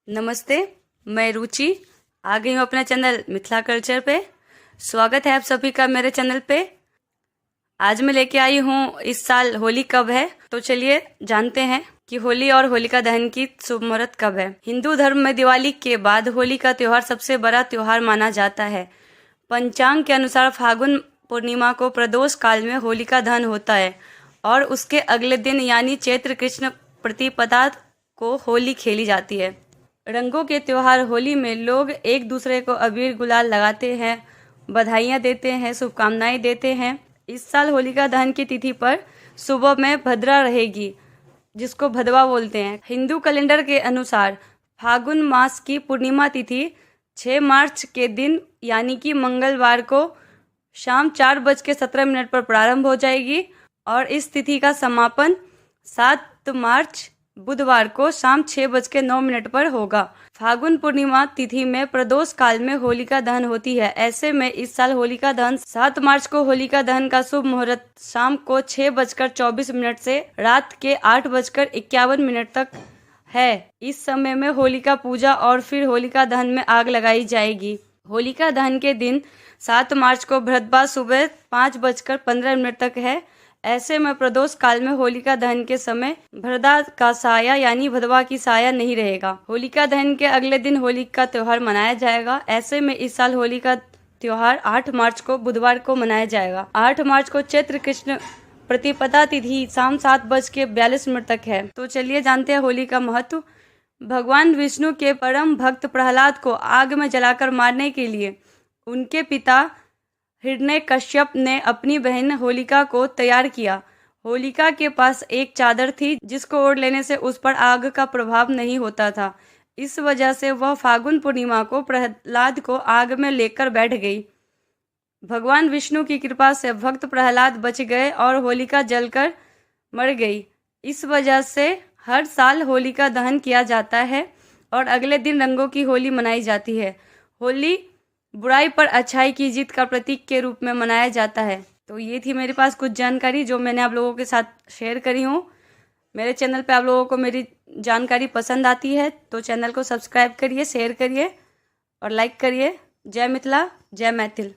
नमस्ते, मैं रुचि आ गई हूँ अपना चैनल मिथिला कल्चर पे। स्वागत है आप सभी का मेरे चैनल पे। आज मैं लेके आई हूँ इस साल होली कब है, तो चलिए जानते हैं कि होली और होलिका दहन की शुभ मुहूर्त कब है। हिंदू धर्म में दिवाली के बाद होली का त्योहार सबसे बड़ा त्योहार माना जाता है। पंचांग के अनुसार फागुन पूर्णिमा को प्रदोष काल में होलिका दहन होता है और उसके अगले दिन यानी चैत्र कृष्ण प्रतिपदा को होली खेली जाती है। रंगों के त्योहार होली में लोग एक दूसरे को अबीर गुलाल लगाते हैं, बधाइयाँ देते हैं, शुभकामनाएं देते हैं। इस साल होलिका दहन की तिथि पर सुबह में भद्रा रहेगी, जिसको भदवा बोलते हैं। हिंदू कैलेंडर के अनुसार फागुन मास की पूर्णिमा तिथि 6 मार्च के दिन यानी कि मंगलवार को शाम 4:17 पर प्रारंभ हो जाएगी और इस तिथि का समापन 7 मार्च बुधवार को शाम 6:09 पर होगा। फागुन पूर्णिमा तिथि में प्रदोष काल में होलिका दहन होती है। ऐसे में इस साल होलिका दहन 7 मार्च को होलिका दहन का शुभ मुहूर्त शाम को 6:24 से रात के 8:51 तक है। इस समय में होलिका पूजा और फिर होलिका दहन में आग लगाई जाएगी। होलिका दहन के दिन 7 मार्च को भ्रदवा सुबह 5:15 तक है। ऐसे में प्रदोष काल में होलिका दहन के समय भ्रदा का साया यानी भदवा की साया नहीं रहेगा। होलिका दहन के अगले दिन होली का त्योहार मनाया जाएगा। ऐसे में इस साल होली का त्योहार 8 मार्च को बुधवार को मनाया जाएगा। 8 मार्च को चैत्र कृष्ण प्रतिपदा तिथि शाम 7:42 तक है। तो चलिए जानते हैं होली का महत्व। भगवान विष्णु के परम भक्त प्रहलाद को आग में जलाकर मारने के लिए उनके पिता हिरण्यकश्यप ने अपनी बहन होलिका को तैयार किया। होलिका के पास एक चादर थी जिसको ओढ़ लेने से उस पर आग का प्रभाव नहीं होता था। इस वजह से वह फागुन पूर्णिमा को प्रहलाद को आग में लेकर बैठ गई। भगवान विष्णु की कृपा से भक्त प्रहलाद बच गए और होलिका जलकर मर गई। इस वजह से हर साल होलिका दहन किया जाता है और अगले दिन रंगों की होली मनाई जाती है। होली बुराई पर अच्छाई की जीत का प्रतीक के रूप में मनाया जाता है। तो ये थी मेरे पास कुछ जानकारी जो मैंने आप लोगों के साथ शेयर करी हूँ। मेरे चैनल पे आप लोगों को मेरी जानकारी पसंद आती है तो चैनल को सब्सक्राइब करिए, शेयर करिए और लाइक करिए। जय मिथिला, जय मैथिल।